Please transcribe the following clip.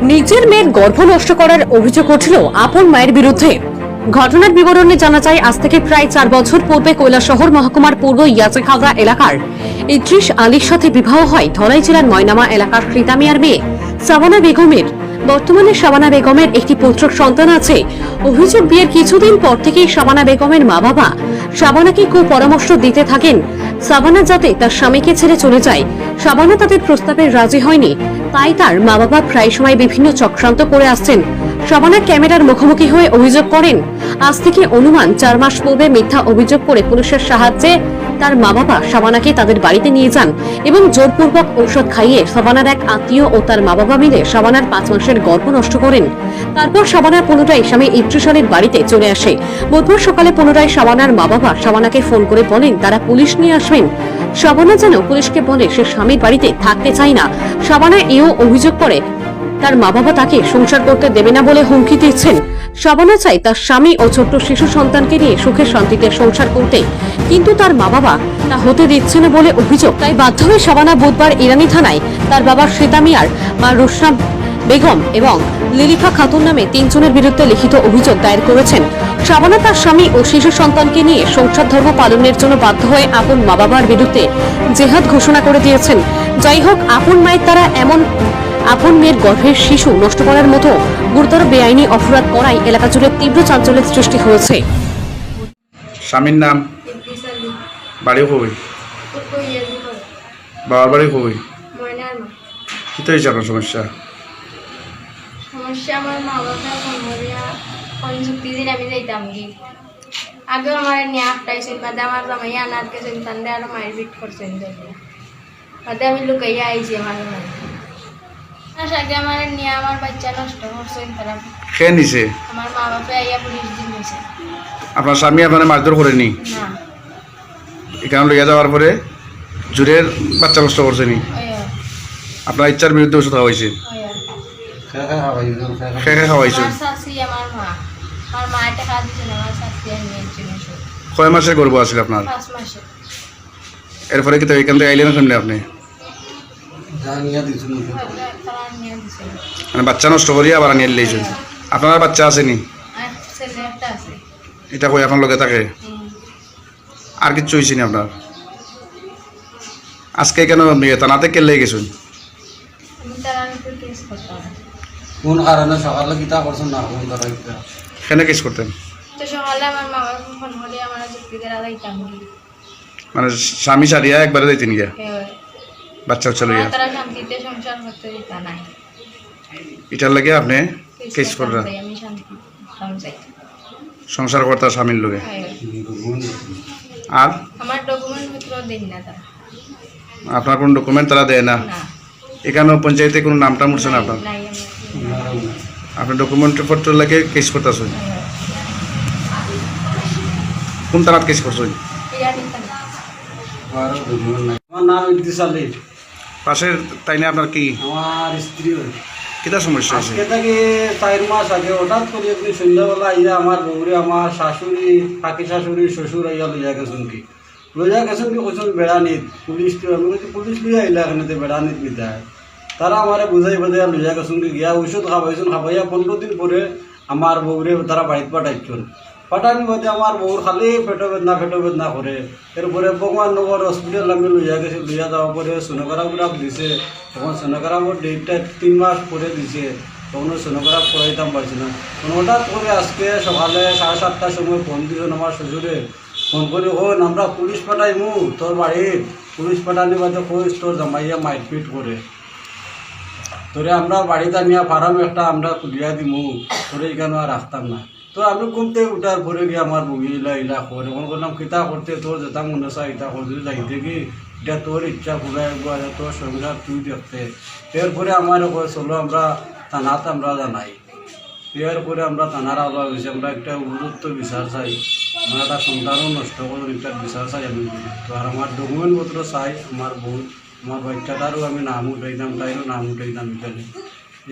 নিজের মেয়ের গর্ভ নষ্ট করার অভিযোগ উঠল আপন মায়ের বিরুদ্ধে। ঘটনার বিবরণে জানা যায়, আজ থেকে প্রায় 4 বছর পূর্বে কৈলাসহর মহকুমার পূর্ব ইয়াচেখাগড়া এলাকার ইদ্রিস আলীর সাথে বিবাহ হয় ধলাই জেলার ময়নামা এলাকার সীতা মিয়ার মেয়ে শাবানা বেগমের। বর্তমানে শাবানা বেগমের একটি পুত্র সন্তান আছে। অভিযোগ, বিয়ের কিছুদিন পর থেকেই শাবানা বেগমের মা বাবা শাবানাকে কুপরামর্শ দিতে থাকেন শাবানা যাতে তার স্বামীকে ছেড়ে চলে যায়। শাবানা তাদের প্রস্তাবে রাজি হয়নি, তাই তার মা বাবা প্রায় সময় বিভিন্ন চক্রান্ত করে আসছেন। শাবানা ক্যামেরার মুখোমুখি হয়ে অভিযোগ করেন, আজ থেকে অনুমান 4 মাস পূর্বে মিথ্যা অভিযোগ করে পুলিশের সাহায্যে তার মা বাবা শাবানাকে তাদের বাড়িতে নিয়ে যান এবং জোরপূর্বক ঔষধ খাইয়ে শাবানার এক আত্মীয় ও তার মা বাবা মিলে শাবানার 5 মাসের গর্ভ নষ্ট করেন। তারপর শাবানা পুনরায় স্বামী ইদ্রিস আলীর বাড়িতে চলে আসে। বুধবার সকালে পুনরায় শাবানার মা বাবা শাবানাকে ফোন করে বলেন তারা পুলিশ নিয়ে আসবেন। শাবানা যেন পুলিশকে বলে সে স্বামীর বাড়িতে থাকতে চায় না। শাবানা এও অভিযোগ করে তার মা বাবা তাকে সংসার করতে দেবে না বলে হুমকি দিচ্ছেন। শাবানা চায় তার স্বামী ও ছোট্ট শিশু সন্তানকে নিয়ে সুখে শান্তিতে সংসার করতে, কিন্তু তার মা বাবা তা হতে দিচ্ছে না বলে অভিযোগ। তাই বাধ্য হয়ে শাবানা বুধবার ইরানি থানায় তার বাবা সীতা মিয়ার মা রুশনা বেগম এবং লিলিফা খাতুন নামে 3 জনের বিরুদ্ধে লিখিত অভিযোগ দায়ের করেছেন। শাবানা তার স্বামী ও শিশু সন্তানকে নিয়ে সংসার ধর্ম পালনের জন্য বাধ্য হয়ে আপন মা বাবার বিরুদ্ধে জেহাদ ঘোষণা করে দিয়েছেন। যাই হোক, আপন মায়ের দ্বারা এমন আপন মেয়ের গর্ভের শিশু নষ্ট করার মতো গুরুতর বেআইনি অপরাধ করায় এলাকা জুড়ে তীব্র চাঞ্চল্যের সৃষ্টি হয়েছে। স্বামীর নাম, বাড়ি কই, বাবার বাড়ি কই, কি তো হয়েছে আপনার সমস্যা? সমস্যা আমার মা বাবা কোন যুক্তি দিন আমি যাইতাম কি আগেও আমার নিয়ে আফটাইছেন, বাদে আমার জামাই আনার গেছেন, তান্ডে আরো মায়ের বিট করছেন, বাদে আমি লুকাইয়া আইছি আমার আগে আমার নিয়ে আমার বাচ্চা নষ্ট করছেন তারা। কে নিছে? আমার মা বাবা আইয়া পুলিশ দিন নিছে। আপনার স্বামী আপনার মারধর করেনি? না। এখানে লইয়া যাওয়ার পরে জোরের বাচ্চা নষ্ট করছেনি? আপনার ইচ্ছার বিরুদ্ধে ওষুধ খাওয়াইছে? খে খাওয়াইছে? আমার মা, আমার মা টাকা দিয়েছেন, আমার শাশি নিয়েছেন। কয় মাসের গর্ভ আছিল আপনার? 5 মাসে। এরপরে কি তো এখান থেকে আইলেন কেমনি আপনি? মানে বাচ্চা নষ্ট করিয়া আবার নিয়ে লাইছেন? আপনার বাচ্চা আসেনি? এটা কই আপনার লগে থাকে? আর কিছু হয়েছে না আপনার? আজকে কেন থানাতে কেলে গেছেন? কোন কারণে সকালে কিতা করছেন না কোন কারণে কেন কেস করতেন? তো সকালে আমার মা বাবা ফোন করে আমার যুক্তি দেওয়া যাইতাম মানে স্বামী সারিয়া একবারে যাইতেন গিয়া বাচ্চা চলে গিয়া তারা শান্তিতে সংসার করতে দিতা নাই। এটার লাগে আপনি কেস করলেন? আমি শান্তি চাই সংসার করতে স্বামীর লগে। আর আমার ডকুমেন্ট পত্র দেন না তারা। আপনার কোন ডকুমেন্ট তারা দেয় না? এখানে পঞ্চায়েতে কোনো নামটা উঠছে না আপনার? আপনার ডকুমেন্ট পত্র লাগে কেস করতেছেন? কোন থানাত কেস করছেন? আমার নাম ইদ্রিস আলী। পাশের তাই না আপনার কি? আমার স্ত্রী। কিটা সমস্যা আছে? আজকে থেকে 4 মাস আগে হঠাৎ করে আপনি সন্ধ্যাবেলা আইয়া আমার বউরে আমার শাশুড়ি, কাকি শাশুড়ি, শ্বশুর আইয়া লইয়া গেছেন কি কৈছেন বেড়ানিত পুলিশ। আমি বলছি পুলিশ লইয়া আইলা এখানে বেড়ানিত বিদায়। তারা আমার বুঝাই বাজাইয়া লইয়া গেছেন কি গিয়া ঔষধ খাওয়াইছেন, খাওয়াইয়া 15 দিন পরে আমার বউরে তারা বাড়িতে পাঠাইছেন। পাঠানি বাদে আমার বউর খালি পেটো বেদনা করে। এরপরে ভগবাননগর হসপিটাল আমি লইয়া গেছি। লইয়া যাওয়ার পরে সোনোগ্রাফ দিছে। তখন সোনোগ্রাফের ডেটটা 3 মাস পরে দিছে। তখন সোনোগ্রাফ করাইতাম পারছি না। হঠাৎ করে আজকে সকালে 7:30টার সময় ফোন দিয়েছেন আমার শ্বশুরে। ফোন করে আমরা পুলিশ পাঠাইমু তোর বাড়ির। পুলিশ পাঠানি বাদে কইস তোর জামাইয়া মারপিট করে তোরে আমরা বাড়িতে নিয়ে ফার্ম একটা আমরা খুলিয়া দিমু, তোরে এখানে আর রাখতাম না। তো আমি ঘুমতে উঠার পরে গিয়ে আমার বমি ইলা করে মনে করলাম কিতা করতে তোর যেটা মনে চাই এটা করতে যাইতে কি এটা তোর ইচ্ছা পুরা একবার তোর সংসার তুই দেখতে। এরপরে আমার চলো আমরা থানাতে আমরা জানাই। এরপরে আমরা থানার আলো হয়েছে, আমরা একটা উপযুক্ত বিচার চাই, আমার একটা সন্তানও নষ্ট করে একটা বিচার চাই আমি। তো আর আমার ডকুমেন্ট পত্র চাই, আমার বউ আমার বাচ্চাটারও আমি নাম উঠাইতাম, তাইরও নাম উঠাইতাম এখানে।